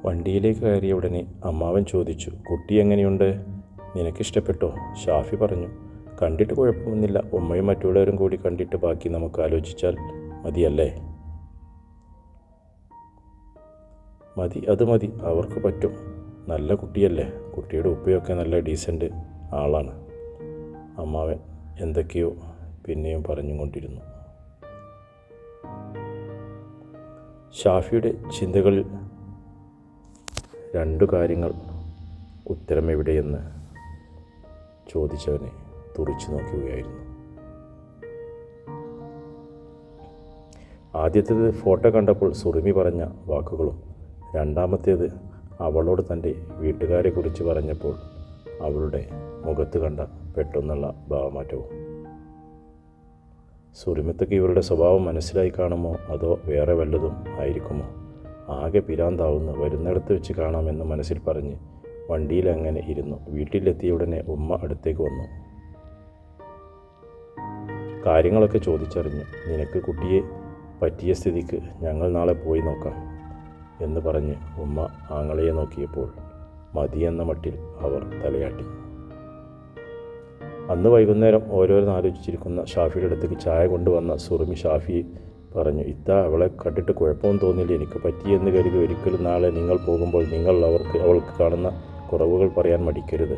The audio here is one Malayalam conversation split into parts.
വണ്ടിയിലേക്ക് കയറിയ ഉടനെ അമ്മാവൻ ചോദിച്ചു, കുട്ടി എങ്ങനെയുണ്ട്? നിനക്കിഷ്ടപ്പെട്ടോ? ഷാഫി പറഞ്ഞു, കണ്ടിട്ട് കുഴപ്പമൊന്നുമില്ല. ഉമ്മയും മറ്റുള്ളവരും കൂടി കണ്ടിട്ട് ബാക്കി നമുക്ക് ആലോചിച്ചാൽ മതിയല്ലേ? മതി, അത് മതി, അവർക്ക് പറ്റും. നല്ല കുട്ടിയല്ലേ? കുട്ടിയുടെ ഉപ്പയൊക്കെ നല്ല ഡീസൻ്റ് ആളാണ്. അമ്മാവൻ എന്തൊക്കെയോ പിന്നെയും പറഞ്ഞുകൊണ്ടിരുന്നു. ഷാഫിയുടെ ചിന്തകളിൽ രണ്ടു കാര്യങ്ങൾ. ഉത്തരമെവിടെയെന്ന് ചോദിച്ചവനെ തുറിച്ചു നോക്കുകയായിരുന്നു. ആദ്യത്തേത് ഫോട്ടോ കണ്ടപ്പോൾ സുറുമി പറഞ്ഞ വാക്കുകളും, രണ്ടാമത്തേത് അവളോട് തൻ്റെ വീട്ടുകാരെക്കുറിച്ച് പറഞ്ഞപ്പോൾ അവളുടെ മുഖത്ത് കണ്ട പെട്ടെന്നുള്ള ഭാവമാറ്റവും. സുറുമിത്തക്ക് ഇവരുടെ സ്വഭാവം മനസ്സിലായി കാണുമോ അതോ വേറെ വല്ലതും ആയിരിക്കുമോ? ആകെ പിരാന്താവുന്നു. വരുന്നിടത്ത് വെച്ച് കാണാമെന്ന് മനസ്സിൽ പറഞ്ഞ് വണ്ടിയിൽ അങ്ങനെ ഇരുന്നു. വീട്ടിലെത്തിയ ഉടനെ ഉമ്മ അടുത്തേക്ക് വന്നു. കാര്യങ്ങളൊക്കെ ചോദിച്ചറിഞ്ഞു. നിനക്ക് കുട്ടിയെ പറ്റിയ സ്ഥിതിക്ക് ഞങ്ങൾ നാളെ പോയി നോക്കാം എന്ന് പറഞ്ഞ് ഉമ്മ ആങ്ങളയെ നോക്കിയപ്പോൾ മതിയെന്ന മട്ടിൽ അവർ തലയാട്ടി. അന്ന് വൈകുന്നേരം ഓരോന്നാലോചിച്ചിരിക്കുന്ന ഷാഫിയുടെ അടുത്തേക്ക് ചായ കൊണ്ടുവന്ന സുറുമി ഷാഫി പറഞ്ഞു, ഇത്താ, അവളെ കണ്ടിട്ട് കുഴപ്പമൊന്നും തോന്നില്ല. എനിക്ക് പറ്റിയെന്ന് കരുതി ഒരിക്കലും നാളെ നിങ്ങൾ പോകുമ്പോൾ നിങ്ങൾ അവൾക്ക് കാണുന്ന കുറവുകൾ പറയാൻ മടിക്കരുത്.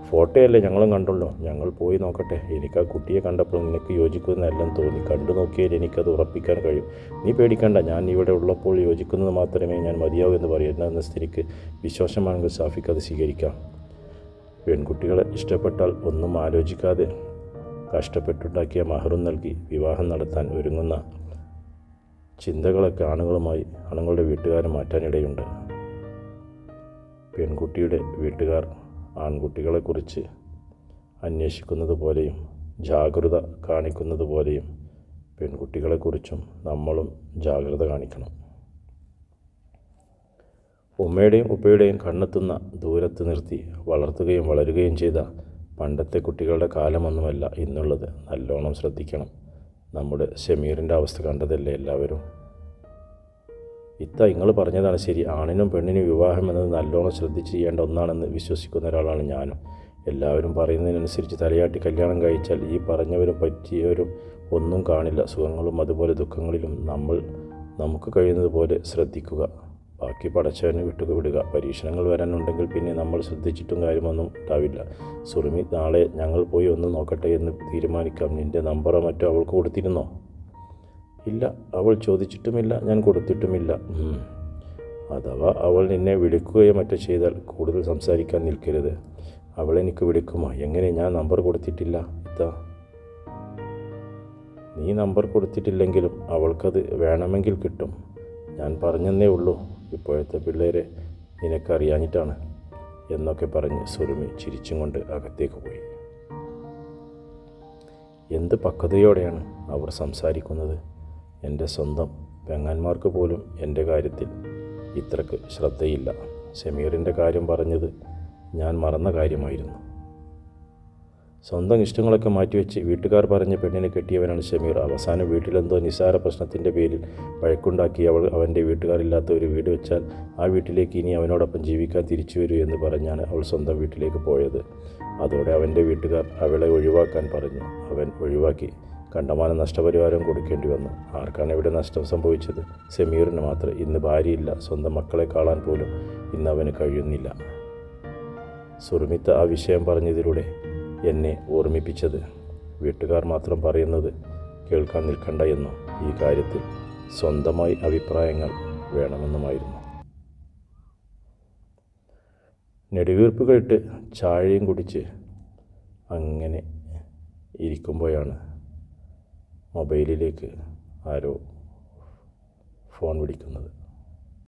ഫോട്ടോയല്ലേ ഞങ്ങളും കണ്ടുള്ളൂ. ഞങ്ങൾ പോയി നോക്കട്ടെ. എനിക്ക് ആ കുട്ടിയെ കണ്ടപ്പോൾ നിനക്ക് യോജിക്കുന്നതെല്ലാം തോന്നി. കണ്ടു നോക്കിയാൽ എനിക്കത് ഉറപ്പിക്കാൻ കഴിയും. നീ പേടിക്കണ്ട. ഞാൻ ഇവിടെ ഉള്ളപ്പോൾ യോജിക്കുന്നത് മാത്രമേ ഞാൻ മതിയാവൂ എന്ന് പറയുന്ന സ്ഥിതിക്ക് വിശ്വാസമാണെങ്കിൽ ഷാഫിക്ക് അത് സ്വീകരിക്കാം. പെൺകുട്ടികളെ ഇഷ്ടപ്പെട്ടാൽ ഒന്നും ആലോചിക്കാതെ കഷ്ടപ്പെട്ടുണ്ടാക്കിയ മഹറും നൽകി വിവാഹം നടത്താൻ ഒരുങ്ങുന്ന ചിന്തകളൊക്കെ ആണുങ്ങളുടെ വീട്ടുകാർ മാറ്റാനിടയുണ്ട്. പെൺകുട്ടിയുടെ വീട്ടുകാർ ആൺകുട്ടികളെക്കുറിച്ച് അന്വേഷിക്കുന്നത് പോലെയും ജാഗ്രത കാണിക്കുന്നത് പോലെയും പെൺകുട്ടികളെക്കുറിച്ചും നമ്മളും ജാഗ്രത കാണിക്കണം. ഉമ്മയുടെയും ഉപ്പയുടെയും കണ്ണെത്തുന്ന ദൂരത്ത് നിർത്തി വളർത്തുകയും വളരുകയും ചെയ്ത പണ്ടത്തെ കുട്ടികളുടെ കാലമൊന്നുമല്ല ഇന്നുള്ളത്. നല്ലോണം ശ്രദ്ധിക്കണം. നമ്മുടെ ഷമീറിൻ്റെ അവസ്ഥ കണ്ടതല്ലേ എല്ലാവരും. നിങ്ങൾ പറഞ്ഞതാണ് ശരി. ആണിനും പെണ്ണിനും വിവാഹം എന്നത് നല്ലോണം ശ്രദ്ധിച്ച് ചെയ്യേണ്ട ഒന്നാണെന്ന് വിശ്വസിക്കുന്ന ഒരാളാണ് ഞാനും. എല്ലാവരും പറയുന്നതിനനുസരിച്ച് തലയാട്ടി കല്യാണം കഴിച്ചാൽ ഈ പറഞ്ഞവരും പറ്റിയവരും ഒന്നും കാണില്ല. സുഖങ്ങളും അതുപോലെ ദുഃഖങ്ങളിലും നമുക്ക് കഴിയുന്നത് പോലെ ശ്രദ്ധിക്കുക. ബാക്കി പടച്ചവന് വിടുക. പരീക്ഷണങ്ങൾ വരാനുണ്ടെങ്കിൽ പിന്നെ നമ്മൾ ശ്രദ്ധിച്ചിട്ടും കാര്യമൊന്നും ഉണ്ടാവില്ല. സുറുമി, നാളെ ഞങ്ങൾ പോയി ഒന്ന് നോക്കട്ടെ എന്ന് തീരുമാനിക്കാം. നിൻ്റെ നമ്പറോ മറ്റോ അവൾക്ക് കൊടുത്തിരുന്നോ? ഇല്ല, അവൾ ചോദിച്ചിട്ടുമില്ല, ഞാൻ കൊടുത്തിട്ടുമില്ല. അഥവാ അവൾ നിന്നെ വിളിക്കുകയോ മറ്റോ ചെയ്താൽ കൂടുതൽ സംസാരിക്കാൻ നിൽക്കരുത്. അവളെനിക്ക് വിളിക്കുമോ? എങ്ങനെ? ഞാൻ നമ്പർ കൊടുത്തിട്ടില്ല. നീ നമ്പർ കൊടുത്തിട്ടില്ലെങ്കിലും അവൾക്കത് വേണമെങ്കിൽ കിട്ടും. ഞാൻ പറഞ്ഞെന്നേ ഉള്ളൂ. ഇപ്പോഴത്തെ പിള്ളേരെ നിനക്കറിയാഞ്ഞിട്ടാണ് എന്നൊക്കെ പറഞ്ഞ് സുറുമി ചിരിച്ചും കൊണ്ട് അകത്തേക്ക് പോയി. എന്ത് പക്വതയോടെയാണ് അവർ സംസാരിക്കുന്നത്. എൻ്റെ സ്വന്തം പെങ്ങന്മാർക്ക് പോലും എൻ്റെ കാര്യത്തിൽ ഇത്രക്ക് ശ്രദ്ധയില്ല. ഷമീറിൻ്റെ കാര്യം പറഞ്ഞത് ഞാൻ മറന്ന കാര്യമായിരുന്നു. സ്വന്തം ഇഷ്ടങ്ങളൊക്കെ മാറ്റിവെച്ച് വീട്ടുകാർ പറഞ്ഞ് പെണ്ണിനെ കെട്ടിയവനാണ് ഷമീർ. അവസാനം വീട്ടിലെന്തോ നിസ്സാര പ്രശ്നത്തിൻ്റെ പേരിൽ വഴക്കുണ്ടാക്കി അവൻ്റെ വീട്ടുകാരില്ലാത്ത ഒരു വീട് വെച്ചാൽ ആ വീട്ടിലേക്ക് ഇനി അവനോടൊപ്പം ജീവിക്കാൻ തിരിച്ചു വരൂ എന്ന് പറഞ്ഞാണ് അവൾ സ്വന്തം വീട്ടിലേക്ക് പോയത്. അതോടെ അവൻ്റെ വീട്ടുകാർ അവളെ ഒഴിവാക്കാൻ പറഞ്ഞു. അവൻ ഒഴിവാക്കി. കണ്ടമാനം നഷ്ടപരിഹാരം കൊടുക്കേണ്ടി വന്നു. ആർക്കാണ് ഇവിടെ നഷ്ടം സംഭവിച്ചത്? ഷമീറിന് മാത്രം. ഇന്ന് ഭാര്യയില്ല. സ്വന്തം മക്കളെ കാണാൻ പോലും ഇന്ന് അവന് കഴിയുന്നില്ല. സുറുമിത്ത ആ വിഷയം പറഞ്ഞതിലൂടെ എന്നെ ഓർമ്മിപ്പിച്ചത് വീട്ടുകാർ മാത്രം പറയുന്നത് കേൾക്കാൻ നിൽക്കണ്ട എന്നും ഈ കാര്യത്തിൽ സ്വന്തമായി അഭിപ്രായങ്ങൾ വേണമെന്നുമായിരുന്നു. നെടുവീർപ്പുകളിട്ട് ചായയും കുടിച്ച് അങ്ങനെ ഇരിക്കുമ്പോഴാണ് മൊബൈലിലേക്ക് ആരോ ഫോൺ വിളിക്കുന്നത്.